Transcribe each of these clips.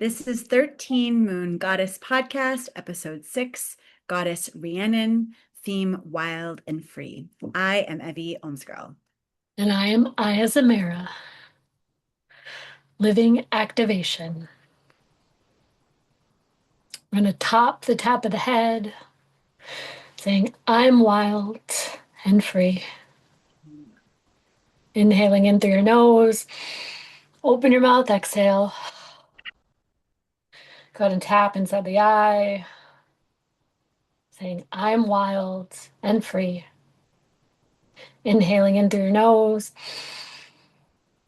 This is 13 Moon Goddess Podcast, Episode 6, Goddess Rhiannon, theme Wild and Free. I am Evie OMsGurl. And I am Aiah Zemira, living activation. We're going to top the top of the head, saying, I'm wild and free. Inhaling in through your nose, open your mouth, exhale. Go ahead and tap inside the eye, saying, I'm wild and free. Inhaling in through your nose,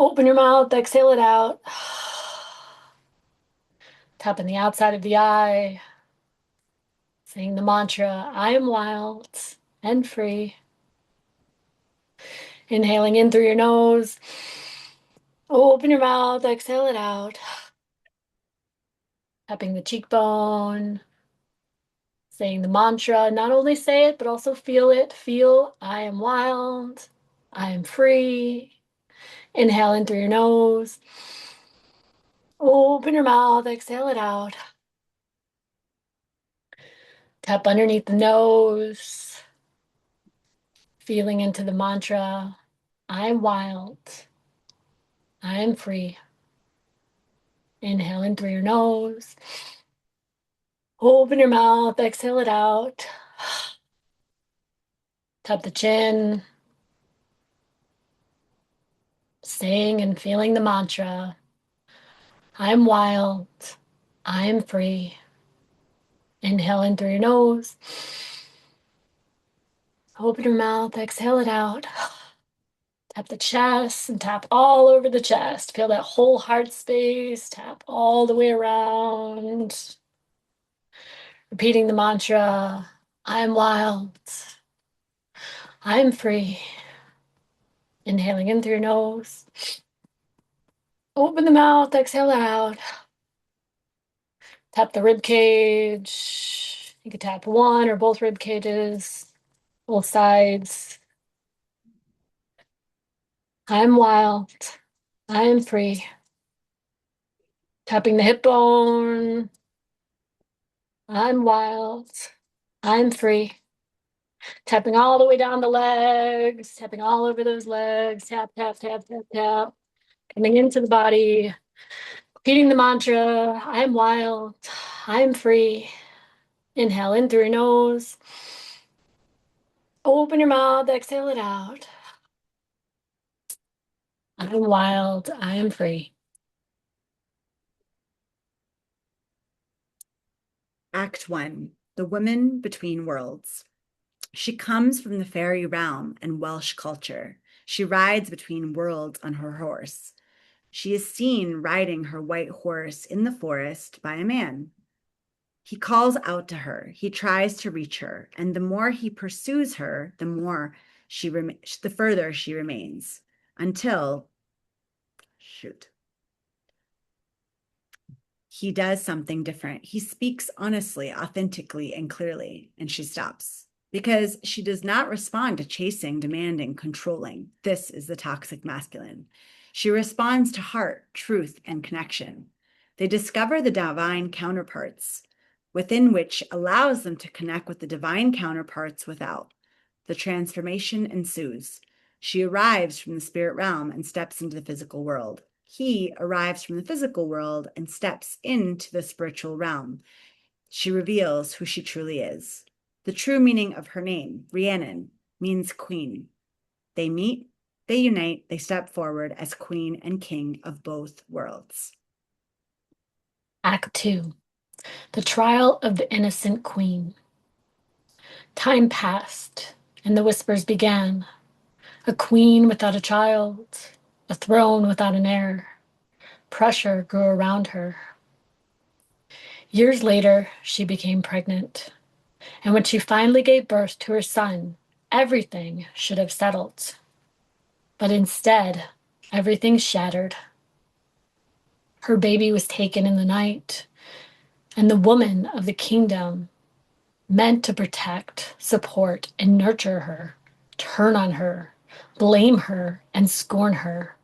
open your mouth, exhale it out. Tapping the outside of the eye, saying the mantra, I am wild and free. Inhaling in through your nose. Open your mouth, exhale it out. Tapping the cheekbone. Saying the mantra. Not only say it, but also feel it. Feel, I am wild. I am free. Inhale in through your nose. Open your mouth, exhale it out. Tap underneath the nose. Feeling into the mantra. I'm wild. I am free. Inhale in through your nose. Open your mouth, exhale it out. Tap the chin. Saying and feeling the mantra. I'm wild. I'm free. Inhale in through your nose. Open your mouth, exhale it out. Tap the chest and tap all over the chest. Feel that whole heart space. Tap all the way around. Repeating the mantra, I'm wild. I'm free. Inhaling in through your nose. Open the mouth, exhale it out. Tap the rib cage. You could tap one or both rib cages, both sides. I'm wild. I'm free. Tapping the hip bone. I'm wild. I'm free. Tapping all the way down the legs, tapping all over those legs. Tap, tap, tap, tap, tap. Coming into the body. Repeating the mantra, I'm wild. I'm free. Inhale in through your nose. Open your mouth, exhale it out. I'm wild. I am free. Act 1, The Woman Between Worlds. She comes from the fairy realm and Welsh culture. She rides between worlds on her horse. She is seen riding her white horse in the forest by a man. He calls out to her. He tries to reach her, and the more he pursues her, the further she remains until shoot. He does something different. He speaks honestly, authentically, and clearly, and she stops because she does not respond to chasing, demanding, controlling. This is the toxic masculine. She responds to heart, truth, and connection. They discover the divine counterparts within, which allows them to connect with the divine counterparts without. The transformation ensues. She arrives from the spirit realm and steps into the physical world. He arrives from the physical world and steps into the spiritual realm. She reveals who she truly is. The true meaning of her name, Rhiannon, means queen. They meet, they unite, they step forward as queen and king of both worlds. Act 2, the trial of the innocent queen. Time passed, and the whispers began. A queen without a child, a throne without an heir. Pressure grew around her. Years later, she became pregnant. And when she finally gave birth to her son, everything should have settled. But instead, everything shattered. Her baby was taken in the night, and the woman of the kingdom, meant to protect, support, and nurture her, turn on her, blame her, and scorn her.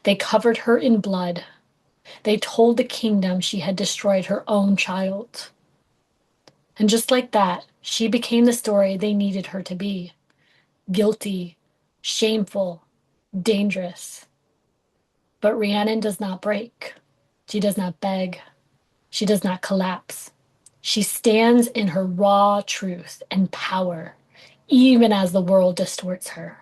They covered her in blood. They told the kingdom she had destroyed her own child. And just like that, she became the story they needed her to be: guilty, shameful, dangerous. But Rhiannon does not break. She does not beg. She does not collapse. She stands in her raw truth and power, even as the world distorts her.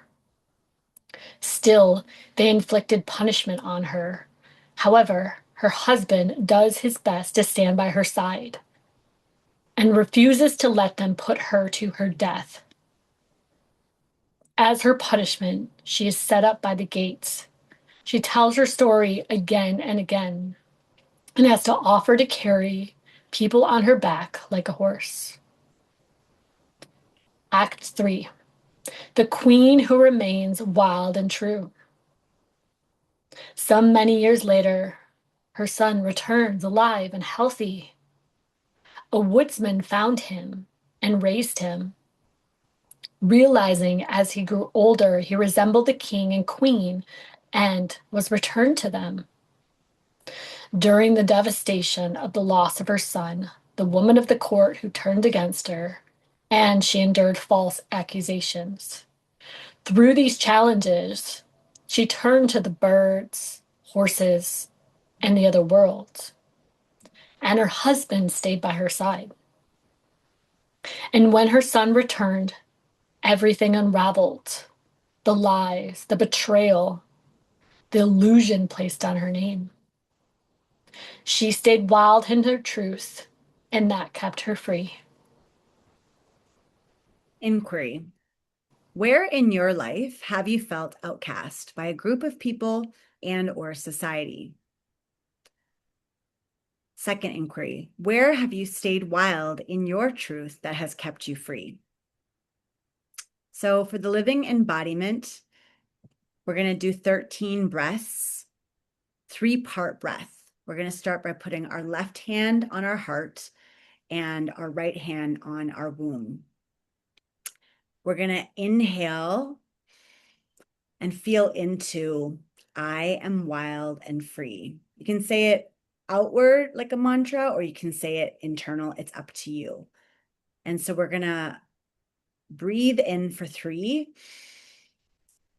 Still, they inflicted punishment on her. However, her husband does his best to stand by her side and refuses to let them put her to her death. As her punishment, she is set up by the gates. She tells her story again and again and has to offer to carry people on her back like a horse. ActIII, the queen who remains wild and true. Some many years later, her son returns alive and healthy. A woodsman found him and raised him. Realizing as he grew older, he resembled the king and queen and was returned to them. During the devastation of the loss of her son, the woman of the court who turned against her, and she endured false accusations. Through these challenges, she turned to the birds, horses, and the other worlds, and her husband stayed by her side. And when her son returned, everything unraveled: the lies, the betrayal, the illusion placed on her name. She stayed wild in her truth, and that kept her free. Inquiry. Where in your life have you felt outcast by a group of people and or society? Second inquiry. Where have you stayed wild in your truth that has kept you free? So for the living embodiment, we're going to do 13 breaths, 3-part breath. We're going to start by putting our left hand on our heart and our right hand on our womb. We're going to inhale and feel into I am wild and free. You can say it outward like a mantra, or you can say it internal. It's up to you. And so we're going to breathe in for 3,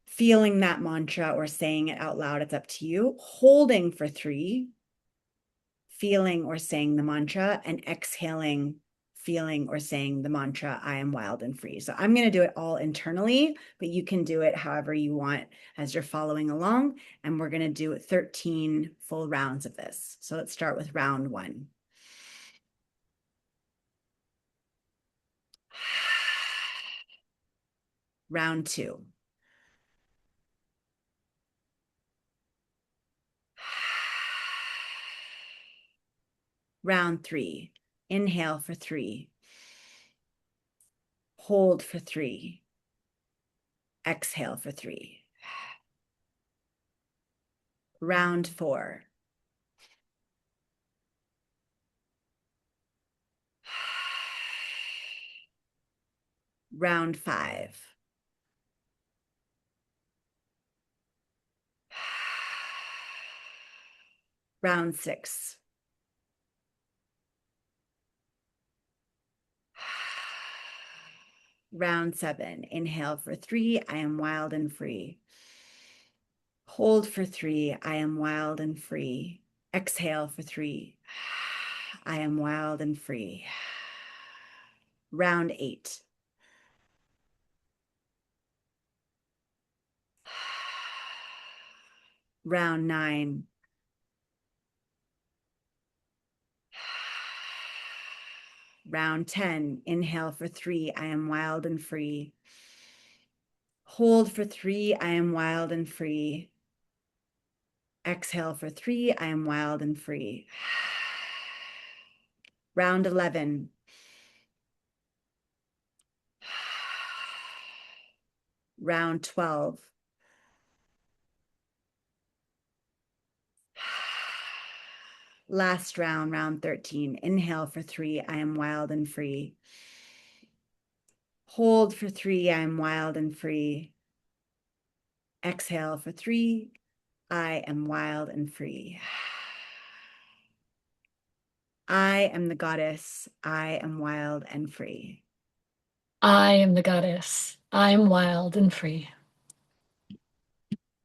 feeling that mantra or saying it out loud. It's up to you. Holding for 3, feeling or saying the mantra, and exhaling, feeling or saying the mantra, I am wild and free. So I'm going to do it all internally, but you can do it however you want as you're following along. And we're going to do 13 full rounds of this. So let's start with round 1. Round 2. Round 3. Inhale for 3. Hold for 3. Exhale for 3. Round 4. Round 5. Round 6. Round 7. Inhale for 3. I am wild and free. Hold for 3. I am wild and free. Exhale for 3. I am wild and free. Round 8. Round 9. Round 10. Inhale for 3. I am wild and free. Hold for 3. I am wild and free. Exhale for 3. I am wild and free. Round 11. Round 12. Last round, round 13. Inhale for 3. I am wild and free. Hold for 3. I am wild and free. Exhale for 3. I am wild and free. I am the goddess. I am wild and free. I am the goddess. I am wild and free.